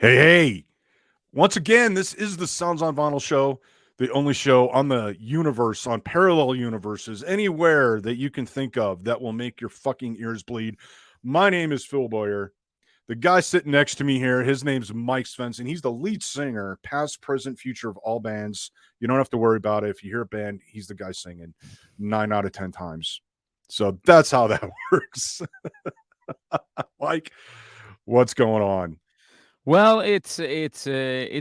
Hey. Once again, this is the Sounds on Vinyl show, the only show on the universe, on parallel universes, anywhere that you can think of that will make your fucking ears bleed. My name is Phil Boyer. The guy sitting next to me here, his name's Mike Svensson. He's the lead singer, past, present, future of all bands. You don't have to worry about it. If you hear a band, he's the guy singing 9 out of 10 times. So that's how that works. Mike, what's going on? Well, it's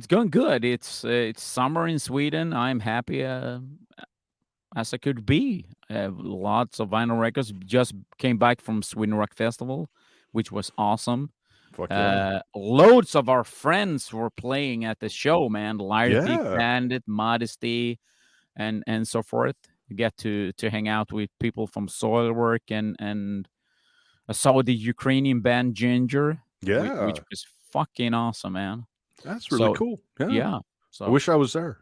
going good. It's summer in Sweden. I'm happy as I could be. Lots of vinyl records. Just came back from Sweden Rock Festival, which was awesome. Fuck yeah. Loads of our friends were playing at the show, man. Liarty, Yeah. Bandit, Modesty, and so forth. You get to hang out with people from Soilwork and I saw the Ukrainian band Ginger, which Yeah. was fucking awesome, man. That's really So cool. Yeah. yeah, I so wish I was there,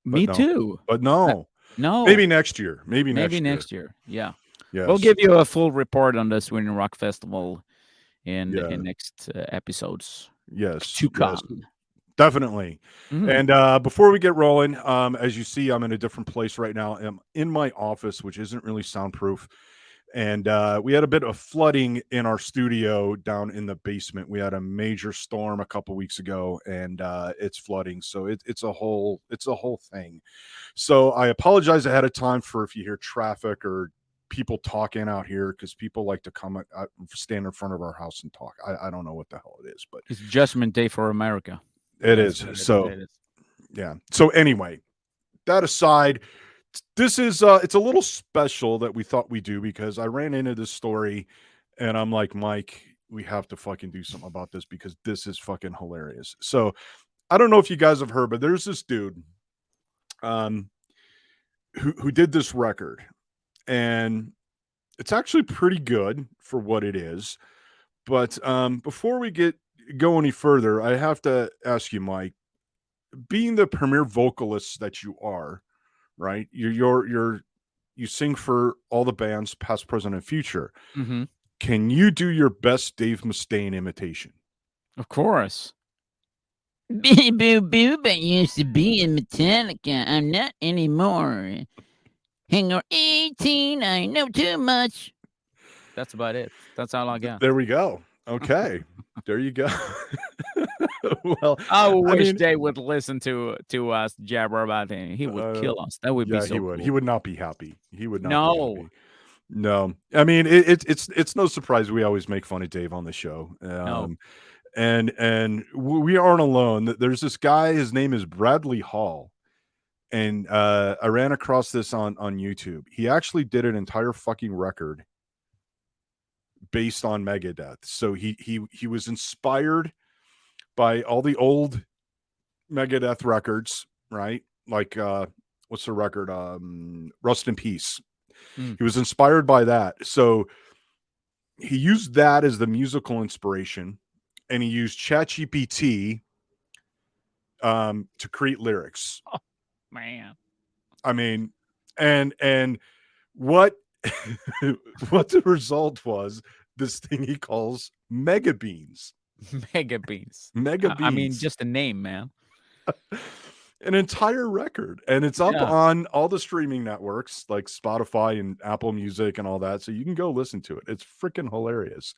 but me no. too. But Uh, no. no, Maybe next year. Maybe maybe next year. next year. Yeah, we'll Yes. give you a full report on the Sweden Rock Festival in Yeah. next episodes Yes. to Yes. come. Definitely. Mhm. And before we get rolling, as you see, I'm in a different place right now. I'm in my office, which isn't really soundproof. And we had a bit of flooding in our studio down in the basement. We had a major storm a couple weeks ago, and it's flooding. So it's a whole thing. So I apologize ahead of time for if you hear traffic or people talking out here because people like to come stand in front of our house and talk. I don't know what the hell it is, but It's Judgment Day for America. it That's is. what So it is. yeah. So anyway, that aside, this is it's a little special that we thought we do because I ran into this story and I'm like, Mike, we have to fucking do something about this because this is fucking hilarious. So I don't know if you guys have heard, but there's this dude um who did this record, and it's actually pretty good for what it is. But before we go any further, I have to ask you, Mike, being the premier vocalist that you are, right? You sing for all the bands, past, present, and future. Mhm. Can you do your best Dave Mustaine imitation? Of course. Beep boop boop. I used to be in Metallica. I'm not anymore. Hangar 18. I know too much. That's about it. That's all I got. There we go. Okay, there you go. Well, I I wish mean, they would listen to us jabber about him. He would uh, kill us. That would be yeah, he so would. He cool. would not be happy. He would not be No. happy. No, I mean it's no surprise we always make fun of Dave on the show, No. and we aren't alone. There's this guy. His name is Bradley Hall, and I ran across this on YouTube. He actually did an entire fucking record based on Megadeth. So he was inspired by all the old Megadeth records, right? Like what's the record? Rust in Peace. Mm. He was inspired by that. So he used that as the musical inspiration, and he used ChatGPT to create lyrics. Oh, man. I mean, and what what the result was, this thing he calls MegaBeans. MegaBeans. I mean, MegaBeans. just a name, man. An entire record, and it's up Yeah. on all the streaming networks like Spotify and Apple Music and all that, so you can go listen to it. It's freaking hilarious.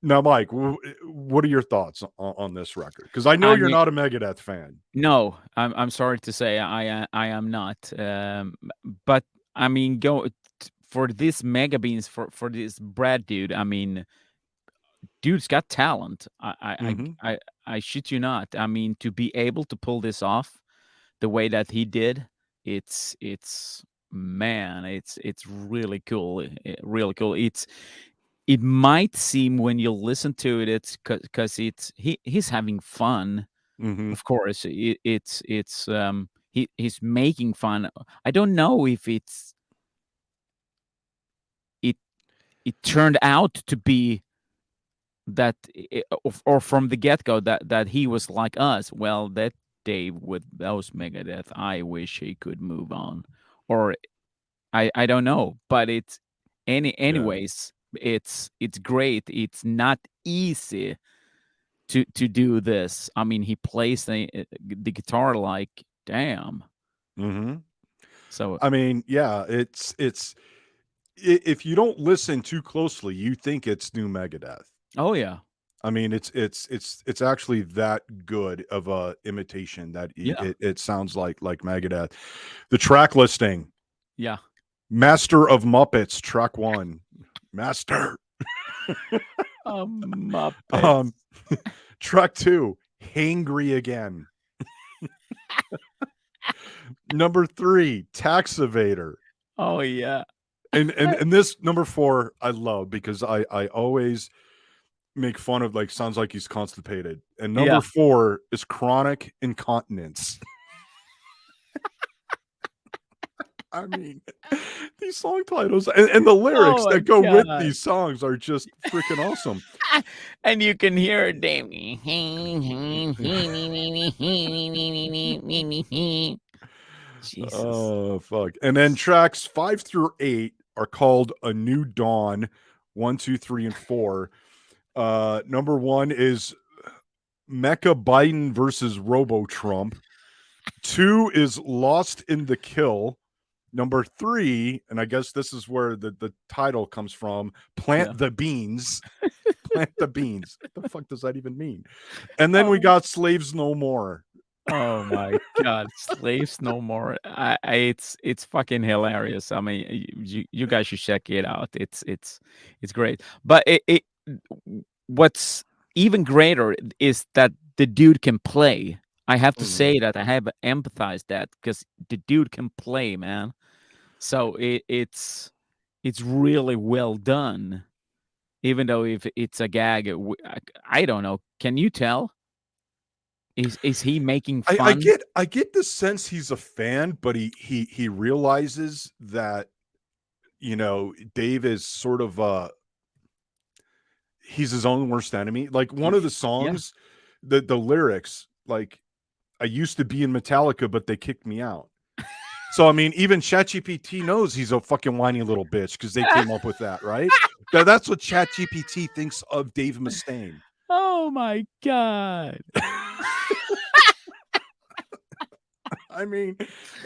Now, Mike, what are your thoughts on this record? Because I know I you're mean, not a Megadeth fan. no, I'm sorry to say I am not. But I mean, for this MegaBeans for this Brad dude. I mean, dude's got talent. Hmm. I shit you not. I mean, to be able to pull this off the way that he did, it's man, it's really cool, really cool. It might seem when you listen to it, it's because he's having fun. Hmm. Of course, he's making fun. I don't know if it it turned out to be that or from the get-go that he was like us. Well, that day with those Megadeth, I wish he could move on, or I don't know, but it's Yeah. anyways, it's great. It's not easy to do this. I mean, he plays the guitar like damn. Mhm. So I mean, yeah, it's if you don't listen too closely, you think it's new Megadeth. oh yeah, I mean, it's actually that good of a imitation that yeah, it sounds like Megadeth. The track listing: yeah. Master of Muppets, track 1. Master. Um, Muppets. track 2, Hangry Again. Number 3, Tax Evader. Oh yeah, And this number 4 I love because I always make fun of, like, sounds like he's constipated. And number yeah. 4 is Chronic Incontinence. I mean, these song titles and the lyrics Oh my that go with god. these songs are just freaking awesome. And you can hear it, Dave. Jesus. Oh, fuck. And then tracks 5 through 8 are called A New Dawn, 1, 2, 3, and 4. Number 1 is Mecha Biden versus Robo Trump. 2 is Lost in the Kill. Number 3, and I guess this is where the title comes from, Yeah. Plant the Beans. Plant the Beans. What the fuck does that even mean? And then we Oh. got Slaves No More. Oh my god, slaves no more. It's fucking hilarious. I mean, you guys should check it out. It's great. But what's even greater is that the dude can play. I have to Mhm. say that I have empathized that because the dude can play, man. So it's really well done. Even though if it's a gag, I don't know. Can you tell? Is he making I fun? get the sense he's a fan, but he realizes that, Dave is sort of, he's his own worst enemy. Like, one of the Yeah. songs, the lyrics, like, "I used to be in Metallica, but they kicked me out." So, I mean, even ChatGPT knows he's a fucking whiny little bitch because they came up with that, right? That's what ChatGPT thinks of Dave Mustaine. Oh my god. I mean,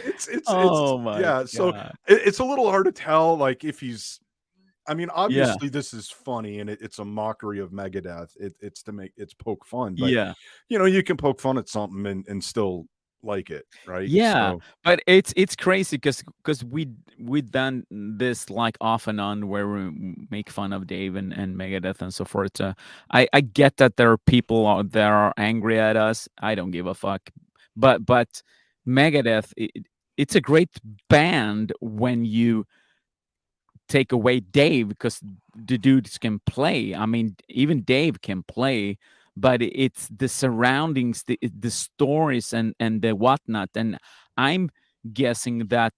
it's Oh my yeah, so god. it's a little hard to tell, like, if he's I mean, Yeah, obviously, this is funny and it's a mockery of Megadeth. It's to make it's poke fun, but, yeah, you can poke fun at something and still like it, right? yeah, So but it's crazy because we done this, like, off and on where we make fun of Dave and Megadeth and so forth, I get that there are people out there are angry at us, I don't give a fuck, but Megadeth, it's a great band when you take away Dave because the dudes can play. I mean, even Dave can play, but it's the surroundings, the stories, and the whatnot. And I'm guessing that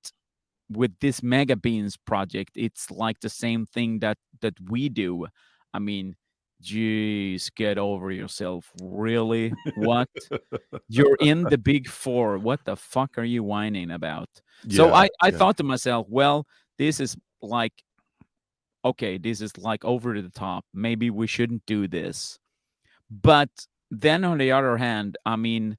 with this MegaBeans project, it's like the same thing that we do. I mean, geez, get over yourself. Really? What? You're in the big four. What the fuck are you whining about? So yeah, I yeah. thought to myself, well, this is like okay, this is like over the top. Maybe we shouldn't do this. But then on the other hand, I mean,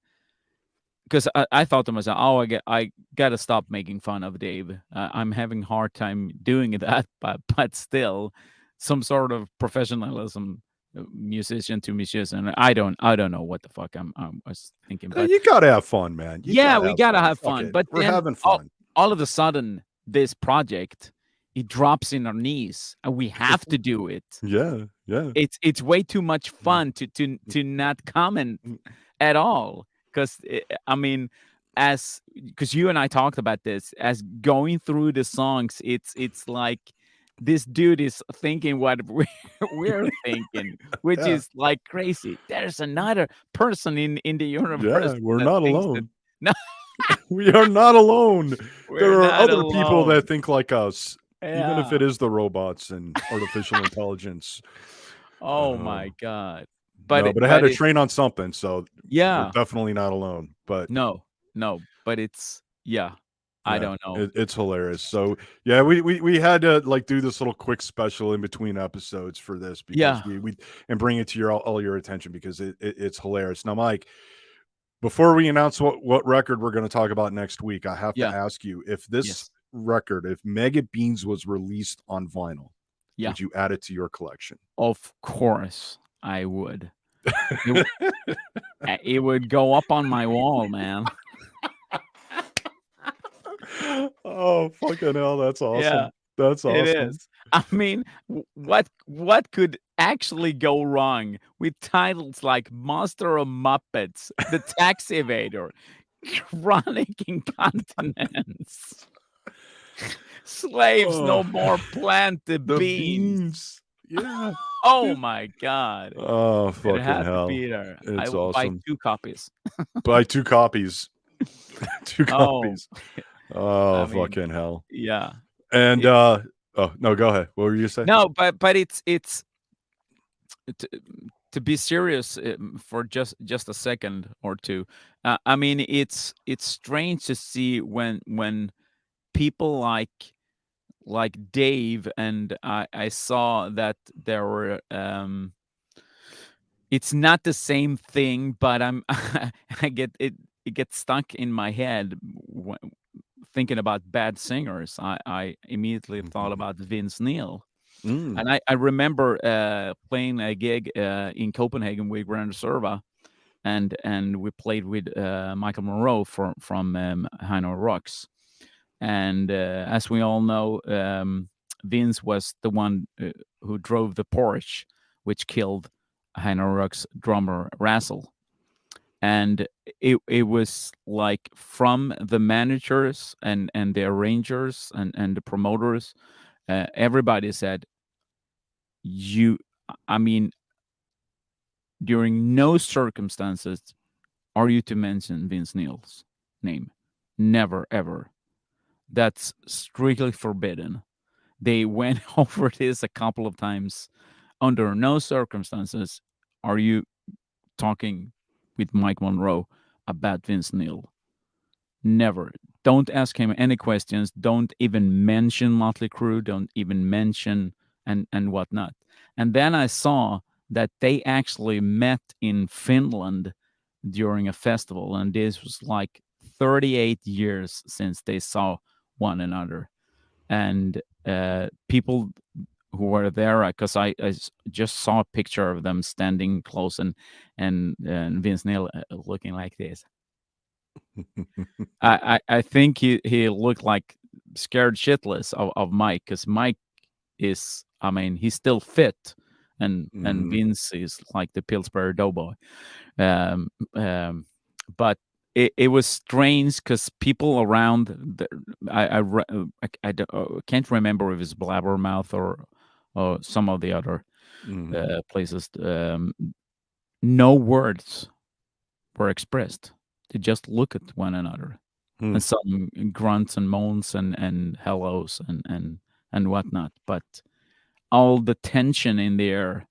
because I thought to myself, oh, I gotta stop making fun of Dave. I'm having a hard time doing that, but still, some sort of professionalism, musician to musician. I don't know what the fuck I was thinking, but You gotta have fun, man. You yeah, gotta we have gotta fun. have Fuck fun. it. But We're then having fun. all of a sudden, this project it drops in our knees, and we have to do it. Yeah, yeah. It's way too much Mm, fun mm, to not comment mm. at all. Because I mean, as because you and I talked about this, as going through the songs, it's like this dude is thinking what we're thinking, which Yeah, is like crazy. There's another person in the universe yeah, we're that not thinks that alone. no, We are not alone. There we're are not other people alone. that think like us, even if Yeah. it is the robots and artificial intelligence. Oh Uh, my god. no, but I had But to it train on something, so we're yeah. definitely not alone. But No, no, but it's yeah. I Yeah, don't know. it's hilarious. So yeah, we had to like do this little quick special in between episodes for this because Yeah, we and bring it to your all your attention because it's hilarious. Now, Mike, before we announce what record we're going to talk about next week, I have to yeah, ask you if this yes, record, if Mega Beans was released on vinyl, yeah. would you add it to your collection? Of course, I would. It, w- it would go up on my wall, man. Oh, fucking hell, that's Yeah. awesome. That's It awesome. is. I mean, what could actually go wrong with titles like Monster of Muppets, The Tax Evader, Chronic Incontinence, Slaves Oh, No More Plant the the Beans. beans. Yeah. Oh my god. Oh, It fucking had to hell. be there. I It's would buy awesome. 2 copies. Buy 2 copies. 2 Oh, copies. Oh, I mean, fucking hell. yeah. And, It oh, no, go ahead. What were you saying? No, but it's to to be serious, for just a second or two. I mean, it's strange to see when people like Dave, and I saw that there were it's not the same thing, but I'm I get it. It gets stuck in my head thinking about bad singers. I immediately thought Mhm. about Vince Neil. Mm. And I remember playing a gig in Copenhagen with Grand Reserva, and we played with Michael Monroe from Hino Rocks. And as we all know, Vince was the one who drove the Porsche, which killed Hino Rocks drummer Razzle. And it was like from the managers and the arrangers and the promoters, everybody said, you I mean, during no circumstances are you to mention Vince Neil's name. Never, ever. That's strictly forbidden. They went over this a couple of times. Under no circumstances are you talking with Mike Monroe about Vince Neil. Never. Don't ask him any questions. Don't even mention Motley Crue. Don't even mention and whatnot. And then I saw that they actually met in Finland during a festival, and this was like 38 years since they saw one another. And people who were there, because just saw a picture of them standing close, and Vince Neil looking like this. I think he looked like scared shitless of Mike, because Mike is, I mean, he's still fit, and Mhm. Vince is like the Pillsbury Doughboy. Um, um, but it was strange because people around can't remember if it's Blabbermouth or some of the other Mhm. places. No words were expressed. They just look at one another, Hmm. and some grunts and moans and hellos and whatnot. But all the tension in the air,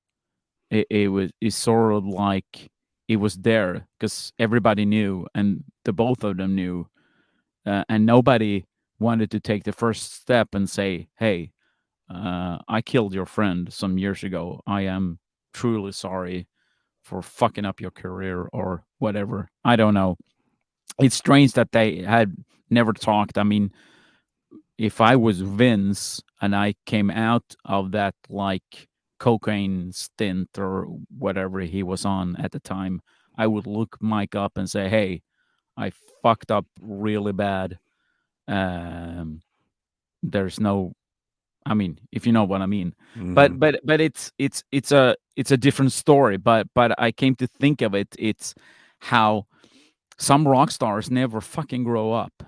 it was is sort of like it was there because everybody knew, and the both of them knew, and nobody wanted to take the first step and say, "Hey, I killed your friend some years ago. I am truly sorry for fucking up your career," or whatever. I don't know. It's strange that they had never talked. I mean, if I was Vince and I came out of that like cocaine stint or whatever he was on at the time, I would look Mike up and say, "Hey, I fucked up really bad. Um, there's no, I mean, if you know what I mean." Mhm. But it's a different story. But I came to think of it. It's how some rock stars never fucking grow up.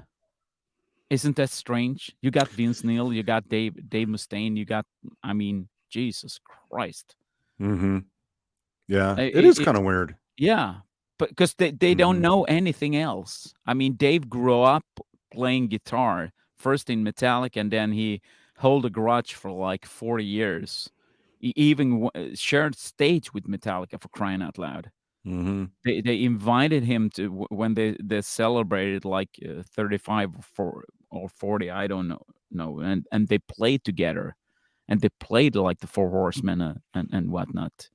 Isn't that strange? You got Vince Neil, you got Dave Mustaine, you got, I mean, Jesus Christ. Mhm. Yeah, I it I is it kinda weird. Yeah, but because they don't Mhm. know anything else. I mean, Dave grew up playing guitar, first in Metallica, and then he held a grudge for, like, 40 years. He even shared stage with Metallica, for crying out loud. Mhm. They invited him to when they celebrated, like, 35 for or 40. I don't know. No, and they played together, and they played like the Four Horsemen and whatnot.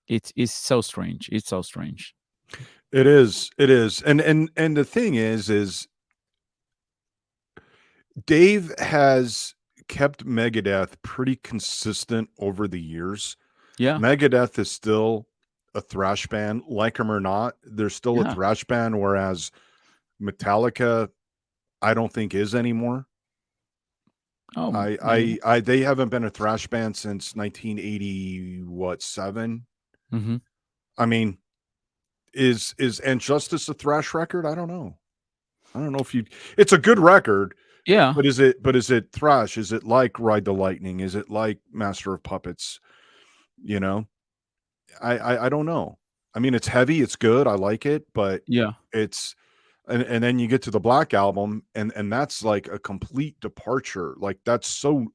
It's so strange. It's so strange. It is. It is. And the thing is Dave has kept Megadeth pretty consistent over the years. Yeah, Megadeth is still a thrash band, like them or not. They're still a yeah. thrash band, whereas Metallica, I don't think is anymore. Oh, maybe. They haven't been a thrash band since 1980, what, 7? Hmm. I mean, is And Justice a thrash record? I don't know. I don't know if you it's a good record, Yeah, but is it thrash? Is it like Ride the Lightning? Is it like Master of Puppets? You know? I don't know. I mean, it's heavy, it's good, I like it, but yeah, it's and then you get to the Black Album, and that's like a complete departure. Like, that's so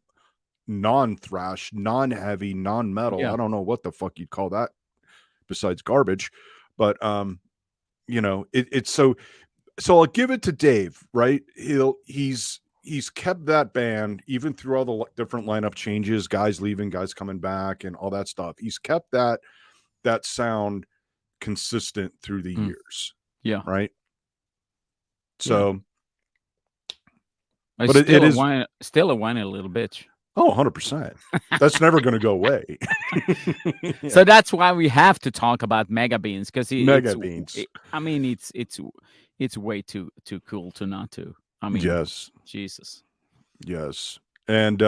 non-thrash, non-heavy, non-metal. yeah. I don't know what the fuck you'd call that besides garbage, but, it's so I'll give it to Dave, right? He's kept that band even through all the different lineup changes, guys leaving, guys coming back, and all that stuff. He's kept that sound consistent through the Mm, years, yeah, right? yeah. So, I but it is still a whiny little bitch. 100%. That's never going to go away. So Yeah, that's why we have to talk about MegaBeans because Mega Beans. I mean, it's way too cool to not to. I mean, Yes, Jesus. yes. And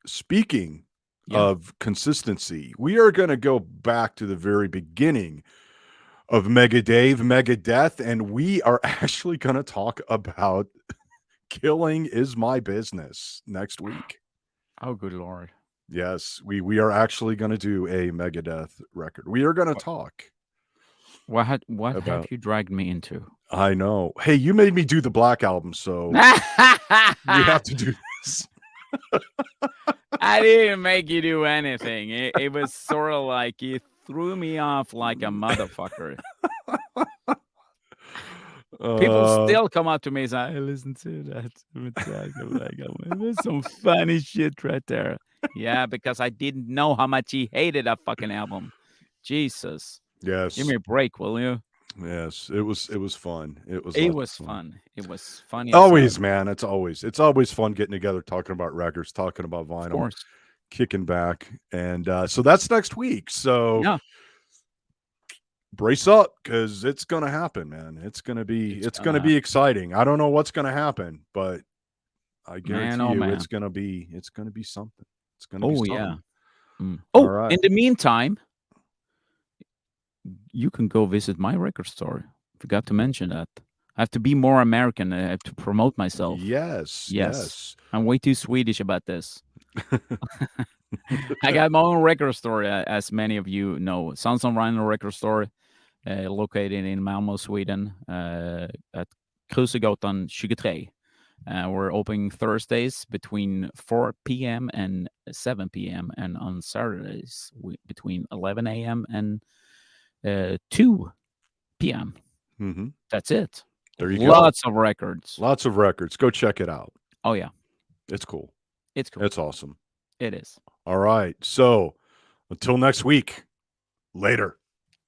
speaking Yeah. of consistency, we are going to go back to the very beginning of Megadeth, and we are actually going to talk about Killing Is My Business next week. Oh, good lord. Yes, we are actually going to do a Megadeth record. We are going to What talk what have about. you dragged me into? I know. Hey, you made me do the Black Album, so we have to do this. I didn't make you do anything. It was sort of like you threw me off like a motherfucker. People Uh, still come up to me and say, "I listened to that Metallica Black Album. There's some funny shit right there." Yeah, because I didn't know how much he hated that fucking album. Jesus, give yes, me a break, will you? yes. It was fun. It was It lots of was fun. fun. It was funny as hell. Always, man. It's always fun getting together, talking about records, talking about Of vinyl, course. kicking back, and so that's next week. So Yeah, brace up because it's gonna happen, man. It's gonna be it's it's gonna gonna be happen. exciting. I don't know what's gonna happen, but I Man, guarantee oh you man. it's gonna be something. It's gonna be Oh yeah. something. Mm. All Oh, right. in the meantime, you can go visit my record store. Forgot to mention that. I have to be more American. I have to promote myself. Yes, Yes. yes. I'm way too Swedish about this. I got my own record store, as many of you know. Sons of Rhino record store, located in Malmö, Sweden, at Krusegatan 23. We're opening Thursdays between 4 p.m. and 7 p.m. and on Saturdays between 11 a.m. and 2 p.m. Mhm. That's it. There you go. Lots of records. Lots of records. Go check it out. Oh yeah, It's cool. it's cool. It's awesome. It is. All right. So until next week, later.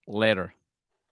Later.